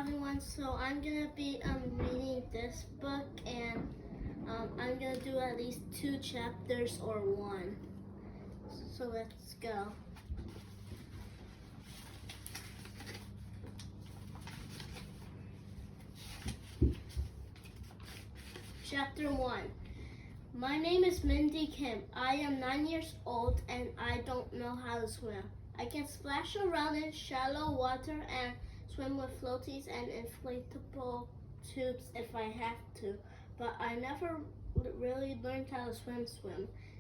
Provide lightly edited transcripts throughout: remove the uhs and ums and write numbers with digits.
everyone. So I'm gonna be reading this book, and I'm gonna do at least 2 chapters or 1. So let's go. Chapter 1. My name is Mindy Kim. I am 9 years old and I don't know how to swim. I can splash around in shallow water and swim with floaties and inflatable tubes if I have to, but I never really learned how to swim,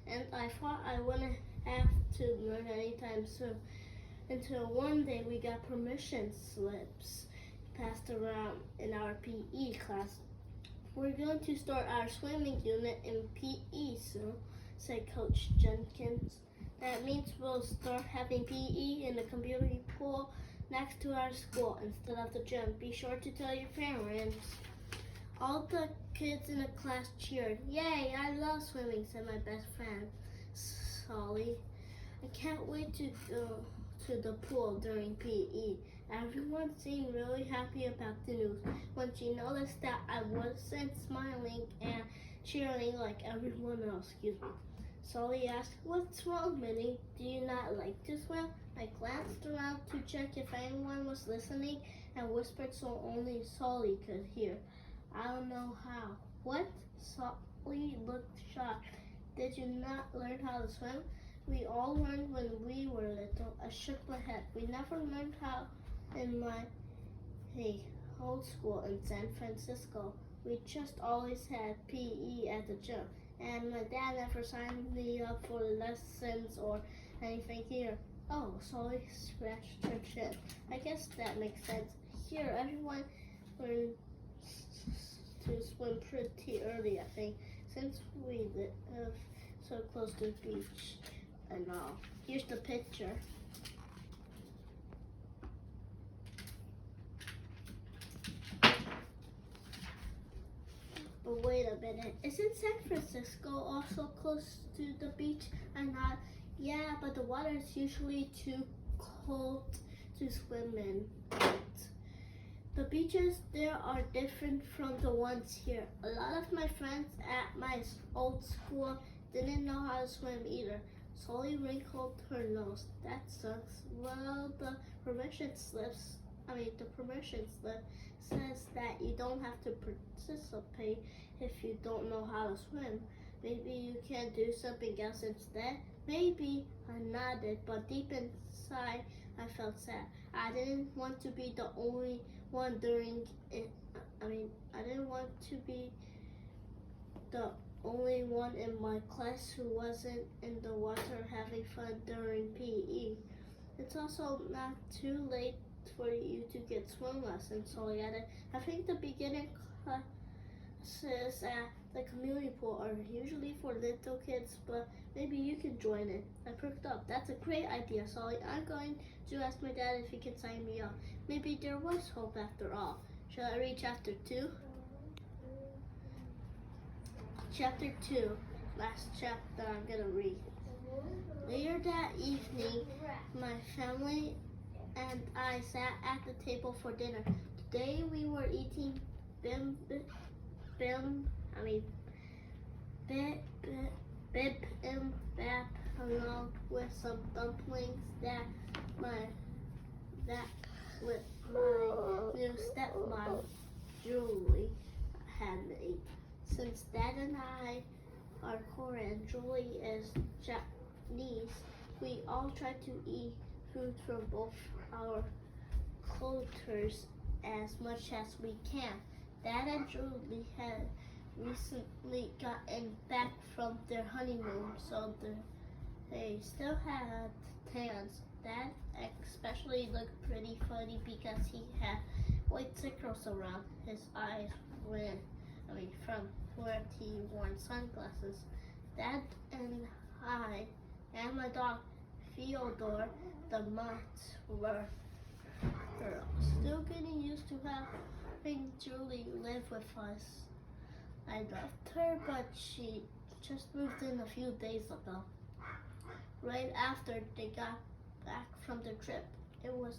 and I thought I wouldn't have to learn anytime soon, until one day we got permission slips passed around in our PE class. We're going to start our swimming unit in PE soon, said Coach Jenkins. That means we'll start having PE in the community pool next to our school instead of the gym. Be sure to tell your parents. All the kids in the class cheered. Yay, I love swimming, said my best friend, Olly. I can't wait to go to the pool during PE. Everyone seemed really happy about the news when she noticed that I wasn't smiling and cheering like everyone else. Olly asked, "What's wrong, Minnie? Do you not like to swim?" I glanced around to check if anyone was listening and whispered so only Olly could hear. "I don't know how." "What?" Olly looked shocked. "Did you not learn how to swim?" "We all learned when we were little." I shook my head. "We never learned how in my old school in San Francisco. We just always had PE at the gym. And my dad never signed me up for lessons or anything here." "Oh," Olly scratched her chin. "I guess that makes sense. Here, everyone learned to swim pretty early, I think, since we live so close to the beach and all." Here's the picture. But wait a minute, isn't San Francisco also close to the beach? I nod. "Yeah, but the water is usually too cold to swim in. The beaches there are different from the ones here. A lot of my friends at my old school didn't know how to swim either." Olly wrinkled her nose. "That sucks." "Well, the permission slip says that you don't have to participate if you don't know how to swim. Maybe you can do something else instead." "Maybe," I nodded, but deep inside I felt sad. I didn't want to be the only one I didn't want to be the only one in my class who wasn't in the water having fun during PE. "It's also not too late for you to get swim lessons," Olly added. "I think the beginner classes at the community pool are usually for little kids, but maybe you can join it." I perked up. "That's a great idea, Olly. I'm going to ask my dad if he can sign me up." Maybe there was hope after all. Shall I read chapter 2? Chapter 2, last chapter I'm gonna read. Later that evening, my family and I sat at the table for dinner. Today we were eating bibimbap along with some dumplings that my new stepmom Julie had made. Since Dad and I are Korean, Julie is Japanese, we all try to eat food from both our cultures as much as we can. Dad and Julie had recently gotten back from their honeymoon, so they still had tans. Dad especially looked pretty funny because he had white circles around his eyes from where he wore sunglasses. Dad and I and my dog Fyodor the mutt were still getting used to having Julie live with us. I loved her, but she just moved in a few days ago. Right after they got back from the trip, it was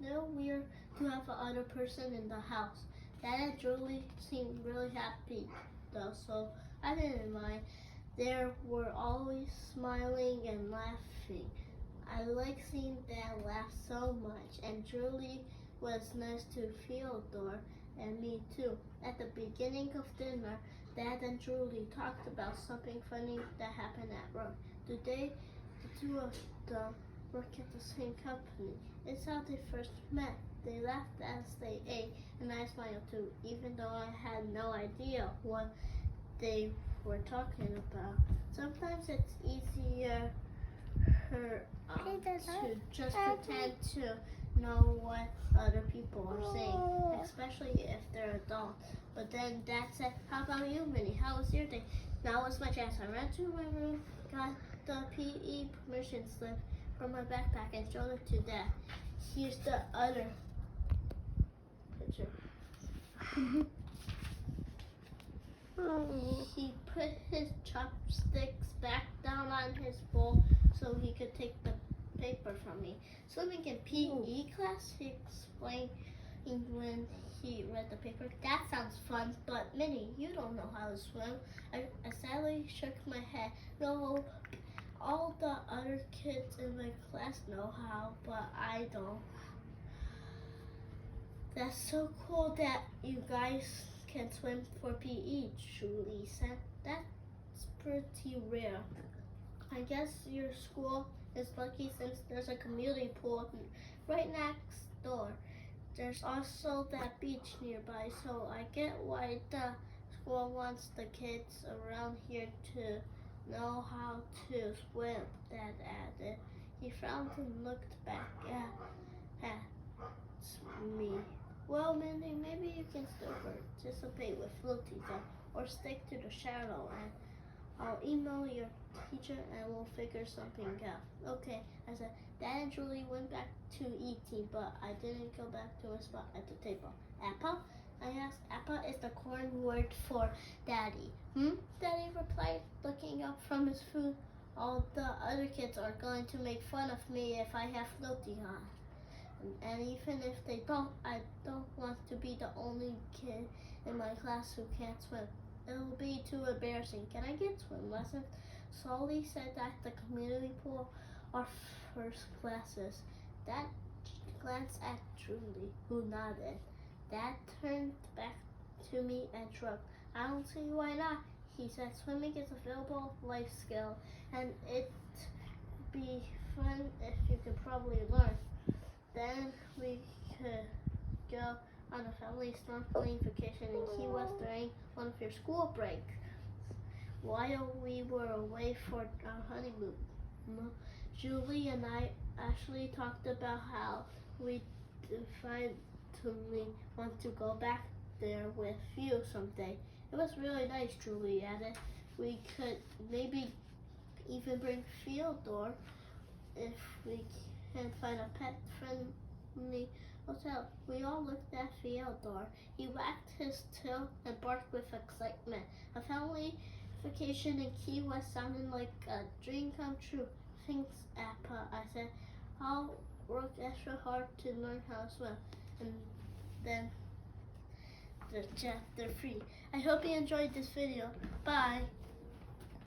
little weird to have another person in the house. Dad and Julie seemed really happy though, so I didn't mind. They were always smiling and laughing. I like seeing Dad laugh so much, and Julie was nice to Theodore and me too. At the beginning of dinner, Dad and Julie talked about something funny that happened at work. Today, the two of them work at the same company. It's how they first met. They laughed as they ate, and I smiled too, even though I had no idea what they were talking about. Sometimes it's easier to just pretend to know what other people are saying, especially if they're adults. But then Dad said, "How about you, Minnie? How was your day?" That was my chance. I ran to my room, got the PE permission slip from my backpack, and showed it to Dad. Here's the other picture. He put his chopsticks back down on his bowl so he could take the paper from me. Swimming in PE class, he explained when he read the paper. That sounds fun, but Minnie, you don't know how to swim. I sadly shook my head. No, all the other kids in my class know how, but I don't. That's so cool that you guys can swim for PE, Julie said. That's pretty rare. I guess your school is lucky since there's a community pool right next door. There's also that beach nearby, so I get why the school wants the kids around here to know how to swim, Dad added. He frowned and looked back at me. Well, Mindy, maybe you can still participate with floaties or stick to the shadow, and I'll email your teacher and we'll figure something out. Okay, I said. Dad and Julie went back to eating, but I didn't go back to a spot at the table. Appa? I asked. Appa is the corn word for daddy. Daddy replied, looking up from his food. All the other kids are going to make fun of me if I have floaty on. And even if they don't, I don't want to be the only kid in my class who can't swim. It'll be too embarrassing. Can I get swim lessons? Olly said that the community pool are first classes. Dad glanced at Julie, who nodded. Dad turned back to me and shrugged. I don't see why not. He said swimming is a valuable life skill, and it'd be fun if you could probably learn. Then we could go on a family snorkeling vacation in Key West during one of your school breaks. While we were away for our honeymoon, Julie and I actually talked about how we finally want to go back there with you someday. It was really nice, Julie added. We could maybe even bring Theodore if we can find a pet-friendly hotel. We all looked at Theodore. He wagged his tail and barked with excitement. A family vacation in Key West sounded like a dream come true. Thanks, Appa, I said. I'll work extra hard to learn how to swim. And then the chapter 3. I hope you enjoyed this video. Bye.